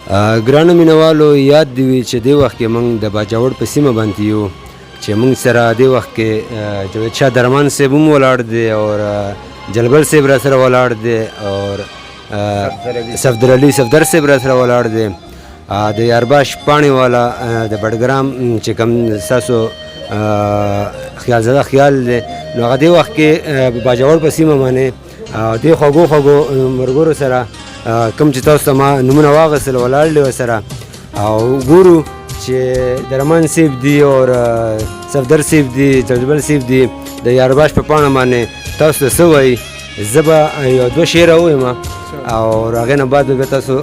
ګرانو مینوالو یاد دې وي چې دې وخت کې موږ د باجوړ په سیمه باندې یو چې موږ سره دې وخت کې جاوید شاه درمان صاحب هم ولاړ دی اور جلبل صاحب را سره ولاړ دی اور صفدر علي صفدر صاحب را سره ولاړ دی د یارباش پاڼې والا د بډګرام چې کوم ستاسو خیال زده خیال دی نو هغه دې وخت کې باجوړ په سیمه باندې دې خوږو ملګرو سره کوم چې تاسو ته ما نومونه واخیستل ولاړ دی سره او ګورو چې درمان صاحب دی اور صفدر صاحب دی جلبل صاحب دی د یارباش په پاڼه باندې تاسو ته څه وایي زه به یو دوه شعره ووایم او هغې نه بعد به تاسو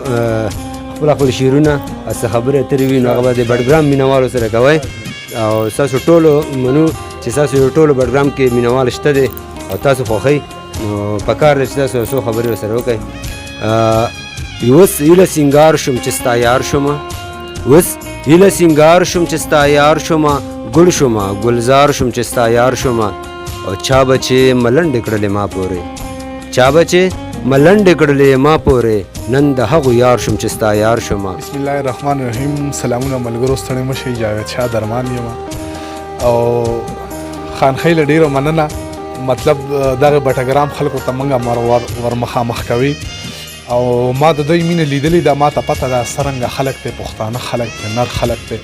خپل شعرونه څه خبرې اترې وي نو هغه به د بډګرام مینهوالو سره کوئ او ستاسو ټولو منو چې ستاسو یو ټولو بډګرام کې مینهوال شته دی او تاسو خوښئ نو پکار دی چې تاسو یو څو خبرې ورسره وکئ اوس هیله سینګار شوم چې ستا یار شومه اوس هیله سینګار شوم چې ستا یار شومه ګل شومه ګلزار شوم چې ستا یار شومه او چا به چې ملنډې کړلې ما پورې چا به چې ملنډې کړلې ما پورې نن د هغو یار شوم چې ستا یار شومه. بسم الله الرحمن الرحیم. سلامونه ملګرو، ستړي مه شئ. جاوید شاه درمان یم او خانخیل ډېره مننه. مطلب دغه بټګرام خلکو ته موږ ور مخامخ کوي او ما د دوی مینه لیدلې ده. ما ته پته ده څرنګه خلک دی، پښتانه خلک دی، نر خلک دی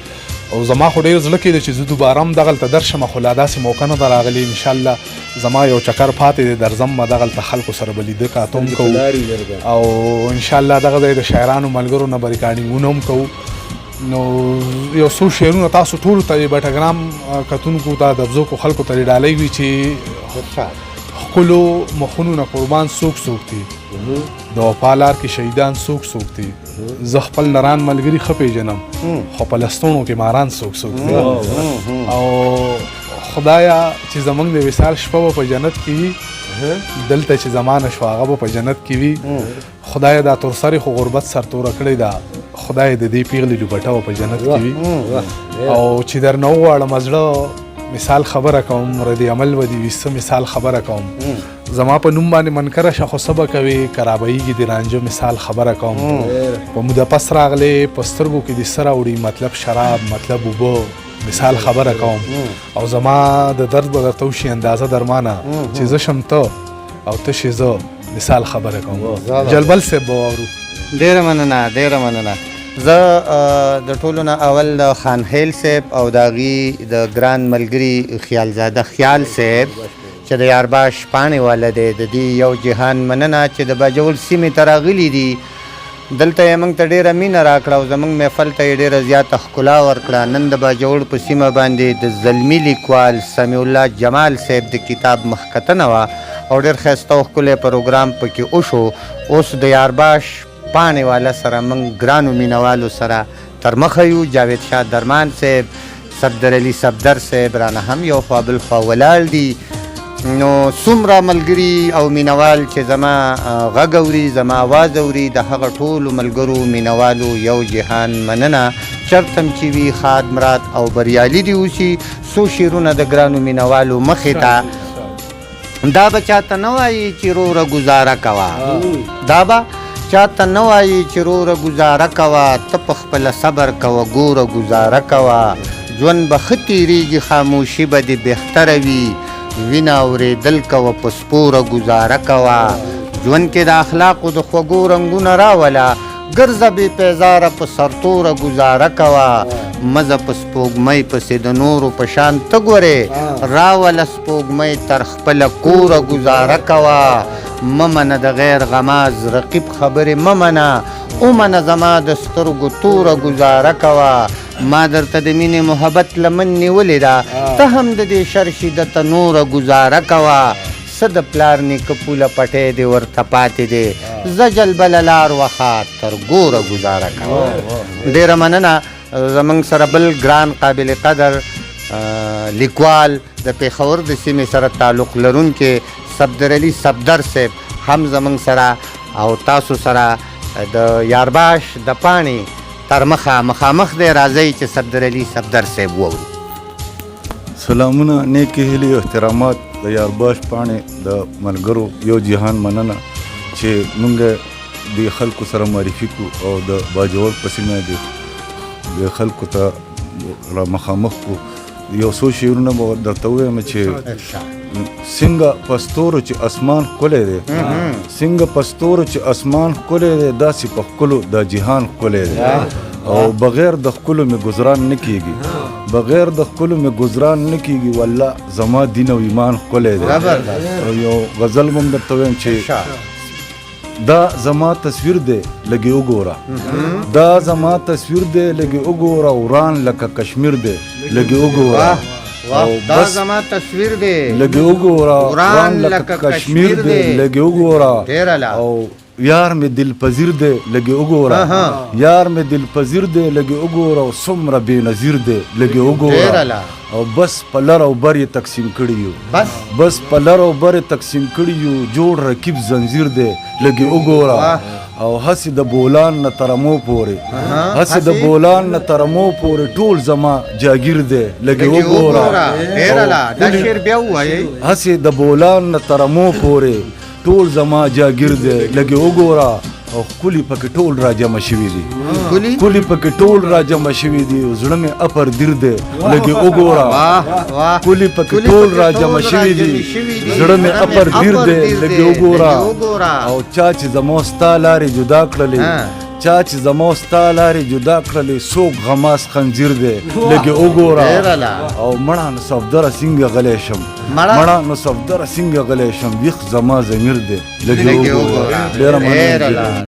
او زما خو ډېر زړه کې دی چې زه دوباره هم دغلته درشم خو لا داسې موقع نه ده راغلې. انشاءالله زما یو چکر پاتې دی درځم به دغلته خلکو سره به لیده کاتو هم کوو او انشاءالله دغه ځای د شاعرانو ملګرو نه به ریکارډینګونه هم کوو. نو یو څو شعرونه تاسو ټولو ته د بټګرام کتونکو ته د بزوکو خلکو ته ډالۍ وي چې ښکلو مخونو نه قربان څوک څوک دي، د وفا لار کې شهیدان څوک څوک دي، زه خپل نران ملګري ښه پېژنم خو په لستوڼو کې ماران څوک څوک دي او خدایه چې زموږ د وصال شپه به په جنت کې وي، دلته چې زمانه شو هغه به په جنت کې وي. خدایه دا تورسرې خو غربت سرتوره کړې ده، خدای د دې پیغلې لوبټه به په جنت کې وي. او چې درنه وغواړم زړه مثال خبره کوم، رد عمل به دې وي څه مثال خبره کوم. زما په نوم باندې منکره شه خو څه به کوې، کرابهیږي د رانجه مثال خبره کوم. په موده پس راغلې په سترګو کې دې څه راوړي، مطلب شراب مطلب اوبه مثال خبره کوم. او زما د درد به درته وشي اندازه درمانه چې زه شم ته او ته شې زه مثال خبره کوم. جلبل صاحب به واورو. ډېره مننه ډېره مننه. زه د ټولو نه اول د خانخیل صاحب او د هغې د ګران ملګري خیالزاده خیال صاحب چې د یارباش پاڼې والا دی د دې یو جهان مننه چې د باجوړ سیمې ته راغلي دي. دلته یې موږ ته ډېره مینه راکړه او زموږ محفل ته یې ډېره زیاته ښکلا ورکړه. نن د باجوړ په سیمه باندې د زلمي لیکوال سمیع الله جمال صاحب د کتاب مخکتنه وه او ډېر ښایسته او ښکلی پروګرام پکې وشو. اوس د یارباش پاڼې والا سره موږ ګرانو مینهوالو سره تر مخه یو. جاوید شاه درمان صاحب، صفدر علي صفدر صاحب رانه هم یو خوا بل خوا ولاړ دي. نو څومره ملګري او مینهوال چې زما غږ اوري، زما اواز اوري، د هغه ټولو ملګرو مینهوالو یو جهان مننه. چرته هم چې وي ښاد مراد او بریالي دي اوسي. څو شعرونه د ګرانو مینهوالو مخې ته. دا به چاته نه وایي چې روره ګزاره کوه، دا به چاته نه وایي چې روره ګزاره کوه، ته په خپله صبر کوه ګوره ګزاره کوه. ژوند به ښه تېرېږي، خاموشي به دې بهتره وي، وینه اورېدل کوه په سپوره ګزاره کوه. ژوند کې د اخلاقو د خوږو رنګونه راوله، ګرځه بې پیزاره په سرتوره ګزاره کوه. مزه په سپوږمۍ پسې د نورو په شان ته ګورې، راوله سپوږمۍ تر خپله کوره ګزاره کوه. مه منه د غیر غماز رقیب خبرې مه منه، ومنه زما د سترګو توره ګزاره کوه. ما درته د مینې محبت لمن نیولې ده، ته هم د دې شرشي د تنوره ګزاره کوه. څه د پلار نیکه پوله پټی دی ورته پاتې دی، زه جلبله لار وخه تر ګوره ګزاره کوه. ډېره مننه. زموږ سره بل ګران قابل قدر لیکوال د پېښور د سیمې سره تعلق لرونکي صفدر علي صفدر صاحب هم زموږ سره او تاسو سره د یارباش د پاڼې تر مخه مخامخ دی. راځئ چې صفدر علي صفدر صاحب وورو. سلامونه، نیکې هیلې او احترامات د یارباش پاڼې د ملګرو یو جهان مننه چې موږ د خلکو سره معرفي کو او د باجوړ په سیمه د خلکو ته را مخامخ کو یو څو شعرونه به درته ووایم چې څنګه په ستورو چې اسمان ښکلی دی څنګه په ستورو چې اسمان ښکلی دی داسې په ښکلو دا جهان ښکلی دی او بغیر د ښکلو مې ګزران نه کیږي بغیر د ښکلو مې ګزران نه کیږي والله زما دین او ایمان ښکلی دی او یو غزل به هم درته ووایم چې دا زما تصویر دی لږې وګوره دا زما تصویر دی لږې وګوره وران لکه کشمیر دی لږې وګوره دا زما تصویر دی لږې وګوره وران لکه کشمیر دی لږې وګوره او یار مې دل پذیر دی لږې وګوره یار مې دل پذیر دی لږې وګوره او څومره بې نظیر دی لږې وګوره او بس په لر او بر یې تقسیم کړي یو بس په لر او بر یې تقسیم کړي یو جوړ رکیب زنځیر دی لږې وګوره او هسې د بولان نه ترمو پورې هسې د بولان نه ترمو پورې ټول زما جاګیر دی لږې وګوره هسې د بولان نه ترمو پورې ټول زما جاګیر دی لږې وګوره او ښکلي پکې ټول را جمع شوي دي ښکلي پکې ټول را جمع شوي دي زړه مې اپر دیر دی لږې وګوره ښکلي پکې ټول را جمع شوي دي زړه مې اپر دیر دی لږې وګوره او چا چې زما ستا لارې جدا کړلې چا چې زما ستا لارې جدا کړلې څوک غماس خنځیر دی لږې وګوره او مړه نو صفدره څنګه غلی شم مړه نو صفدره څنګه غلی شم ویښ زما ضمیر دی لږې وګوره ډېره مننه